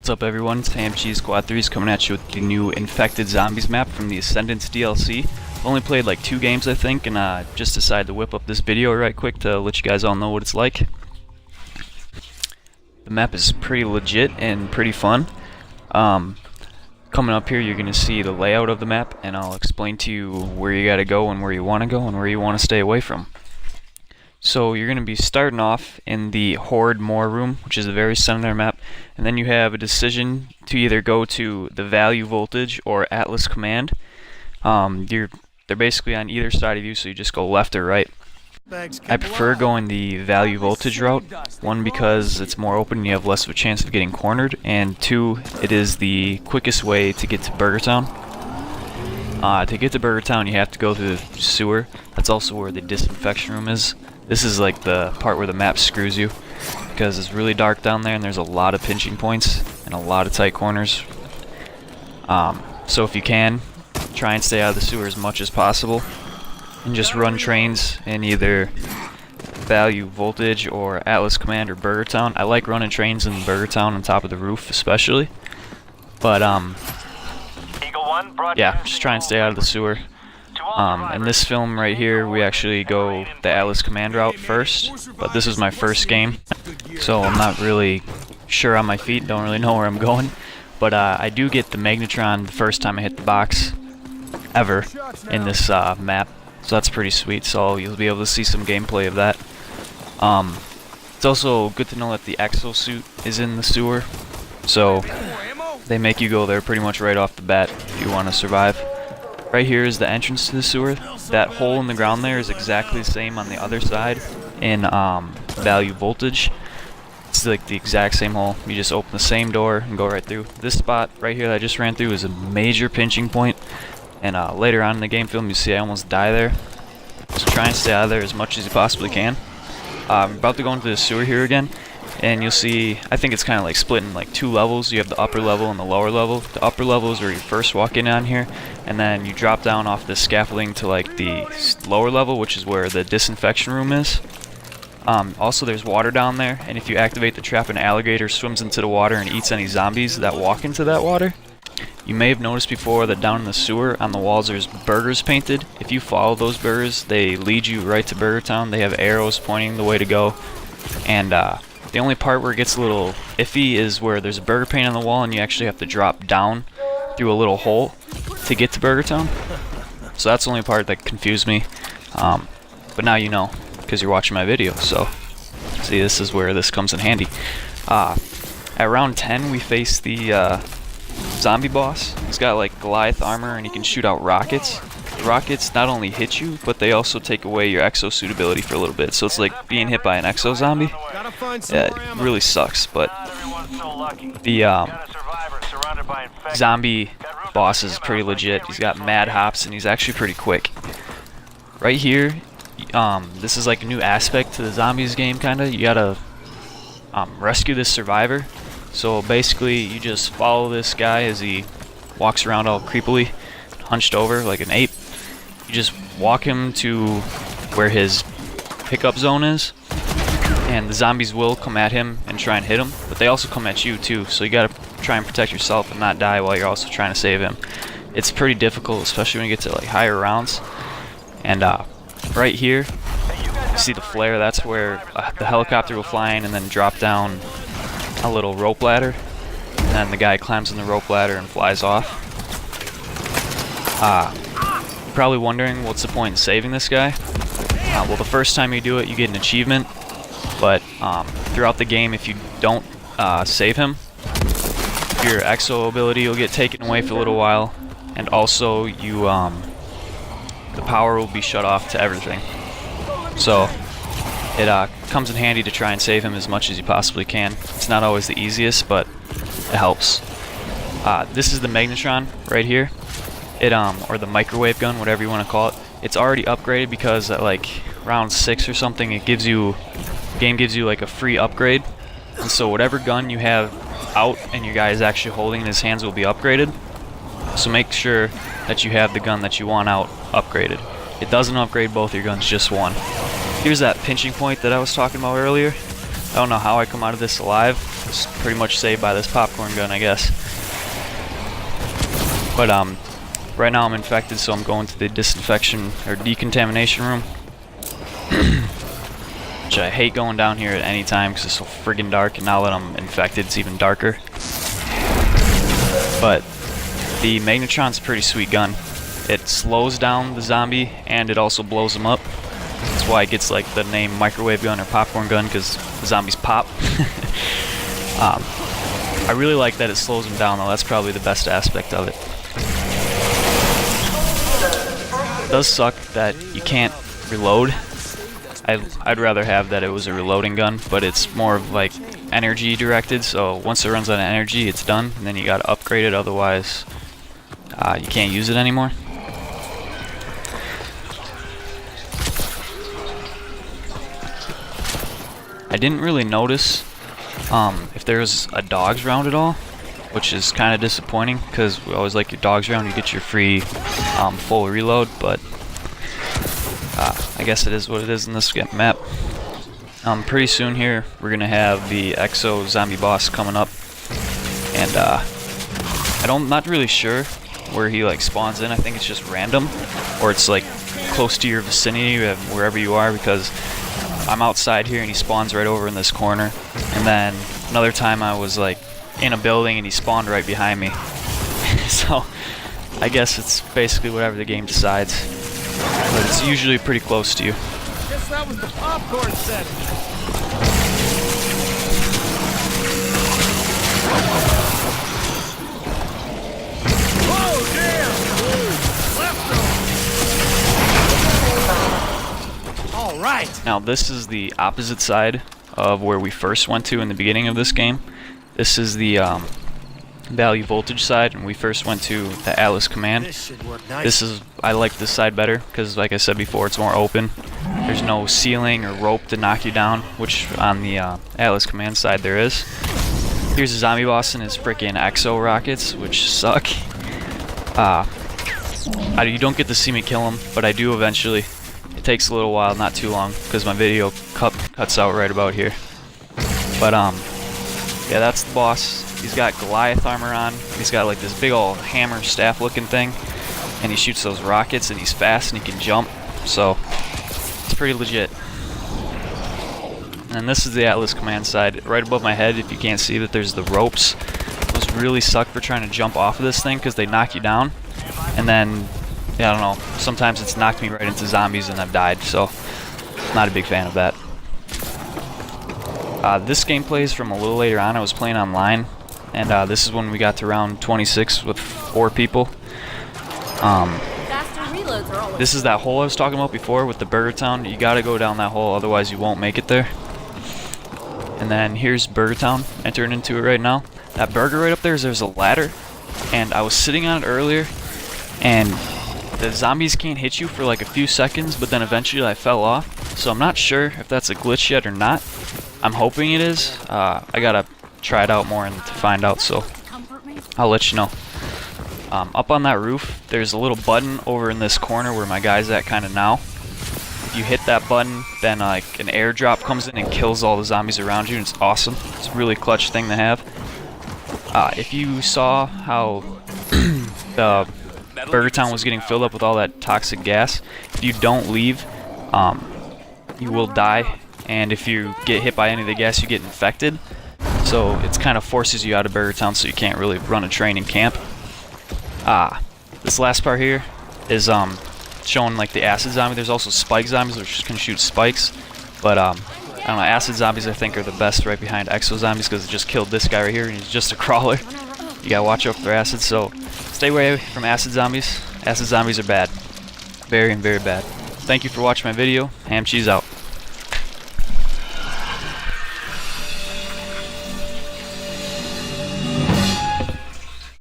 What's up everyone, it's hamcheese3333 coming at you with the new Infected Zombies map from the Ascendance DLC. Only played like 2 games I think, and just decided to whip up this video right quick to let you guys all know what it's like. The map is pretty legit and pretty fun. Coming up here you're going to see the layout of the map, and I'll explain to you where you gotta go and where you want to go and where you want to stay away from. So you're going to be starting off in the Horde More room, which is the very center of the map, and then you have a decision to either go to the Value Voltage or Atlas Command. They're basically on either side of you, so you just go left or right. I prefer going the Value Voltage route, 1 because it's more open and you have less of a chance of getting cornered, and 2, it is the quickest way to get to Burgetown. To get to Burgetown you have to go through the sewer. That's also where the disinfection room is. This is like the part where the map screws you, because it's really dark down there and there's a lot of pinching points and a lot of tight corners. So if you can, try and stay out of the sewer as much as possible and just run trains in either Value Voltage or Atlas Command or Burgetown. I like running trains in Burgetown on top of the roof especially, but yeah, just try and stay out of the sewer. In this film right here, we actually go the Atlas Command route first, but this is my first game, so I'm not really sure on my feet, don't really know where I'm going, but I do get the magnatron the first time I hit the box ever in this map, so that's pretty sweet, so you'll be able to see some gameplay of that. It's also good to know that the exosuit is in the sewer, so they make you go there pretty much right off the bat if you want to survive. Right here is the entrance to the sewer. That hole in the ground there is exactly the same on the other side in Value Voltage. It's like the exact same hole. You just open the same door and go right through. This spot right here that I just ran through is a major pinching point, and later on in the game film you see I almost die there. So try and stay out of there as much as you possibly can. I'm about to go into the sewer here again, and you'll see, I think it's kind of like split in like 2 levels. You have the upper level and the lower level. The upper level is where you first walk in on here, and then you drop down off the scaffolding to like the lower level, which is where the disinfection room is. Also there's water down there, and if you activate the trap, an alligator swims into the water and eats any zombies that walk into that water. You may have noticed before that down in the sewer on the walls there's burgers painted. If you follow those burgers, they lead you right to Burgertown. They have arrows pointing the way to go, and the only part where it gets a little iffy is where there's a burger paint on the wall and you actually have to drop down through a little hole to get to Burgertown. So that's the only part that confused me. But now you know, because you're watching my video. So, see, this is where this comes in handy. At round 10 we face the zombie boss. He's got like Goliath armor and he can shoot out rockets. Rockets not only hit you, but they also take away your exosuit ability for a little bit. So it's like being hit by an exo zombie. Yeah, it really sucks, but the zombie boss is pretty legit. He's got mad hops and he's actually pretty quick. Right here, this is like a new aspect to the zombies game, kinda. You gotta rescue this survivor. So basically you just follow this guy as he walks around all creepily, hunched over like an ape. You just walk him to where his pickup zone is, and the zombies will come at him and try and hit him, but they also come at you too, so you gotta try and protect yourself and not die while you're also trying to save him. It's pretty difficult, especially when you get to like higher rounds. And right here you see the flare. That's where the helicopter will fly in and then drop down a little rope ladder, and then the guy climbs on the rope ladder and flies off. Probably wondering what's the point in saving this guy. Well, the first time you do it you get an achievement, but throughout the game if you don't save him, your exo ability will get taken away for a little while, and also you the power will be shut off to everything. So it comes in handy to try and save him as much as you possibly can. It's not always the easiest, but it helps. This is the magnatron right here. It or the microwave gun, whatever you want to call it. It's already upgraded because at like round 6 or something the game gives you like a free upgrade, and so whatever gun you have out and your guy is actually holding in his hands will be upgraded. So make sure that you have the gun that you want out upgraded. It doesn't upgrade both your guns, just one. Here's that pinching point that I was talking about earlier. I don't know how I come out of this alive. It's pretty much saved by this popcorn gun, I guess. But right now I'm infected, so I'm going to the disinfection or decontamination room. Which I hate going down here at any time because it's so friggin' dark, and now that I'm infected it's even darker. But the magnatron's a pretty sweet gun. It slows down the zombie and it also blows them up. That's why it gets like the name microwave gun or popcorn gun, because the zombies pop. I really like that it slows them down though. That's probably the best aspect of it. It does suck that you can't reload. I'd rather have that it was a reloading gun, but it's more of like energy directed, so once it runs out of energy it's done, and then you gotta upgrade it, otherwise you can't use it anymore. I didn't really notice if there's dogs around at all, which is kind of disappointing because we always like your dogs around. You get your free full reload, but I guess it is what it is in this map. Pretty soon here we're gonna have the Exo zombie boss coming up, and I'm not really sure where he like spawns in. I think it's just random, or it's like close to your vicinity wherever you are, because I'm outside here and he spawns right over in this corner. And then another time I was like in a building and he spawned right behind me. So I guess it's basically whatever the game decides, but it's usually pretty close to you. Guess that was the popcorn set. Oh damn! Left him. All right. Now this is the opposite side of where we first went to in the beginning of this game. This is the value voltage side, and we first went to the Alice command. I like this side better because, like I said before, it's more open. There's no ceiling or rope to knock you down, which on the Alice command side there is. Here's a zombie boss and his freaking exo rockets, which suck. You don't get to see me kill him, but I do eventually. It takes a little while, not too long, because my video cuts out right about here. But yeah, that's the boss. He's got Goliath armor on. He's got like this big old hammer staff looking thing, and he shoots those rockets, and he's fast and he can jump, so it's pretty legit. And this is the Atlas command side. Right above my head, if you can't see that, there's the ropes. Those really suck for trying to jump off of this thing because they knock you down, and then yeah, I don't know, sometimes it's knocked me right into zombies and I've died, so not a big fan of that. This gameplay is from a little later on. I was playing online, and this is when we got to round 26 with 4 people. This is that hole I was talking about before with the burgetown. You gotta go down that hole, otherwise you won't make it there. And then here's burgetown, entering into it right now. That burger right up there's a ladder, and I was sitting on it earlier, and the zombies can't hit you for like a few seconds, but then eventually I fell off. So I'm not sure if that's a glitch yet or not. I'm hoping it is. I gotta try it out more and to find out, so I'll let you know. Up on that roof, there's a little button over in this corner where my guy's at kind of now. If you hit that button, then like an airdrop comes in and kills all the zombies around you, and it's awesome. It's a really clutch thing to have. If you saw how the Burgertown was getting filled up with all that toxic gas, if you don't leave, you will die, and if you get hit by any of the gas, you get infected. So it kind of forces you out of Burgertown, so you can't really run a train in camp. This last part here is showing like the acid zombie. There's also spike zombies which can shoot spikes, but I don't know, acid zombies I think are the best right behind exo zombies because it just killed this guy right here and he's just a crawler. You gotta watch out for acid, so stay away from acid zombies. Acid zombies are bad. Very, very bad. Thank you for watching my video. Ham cheese out.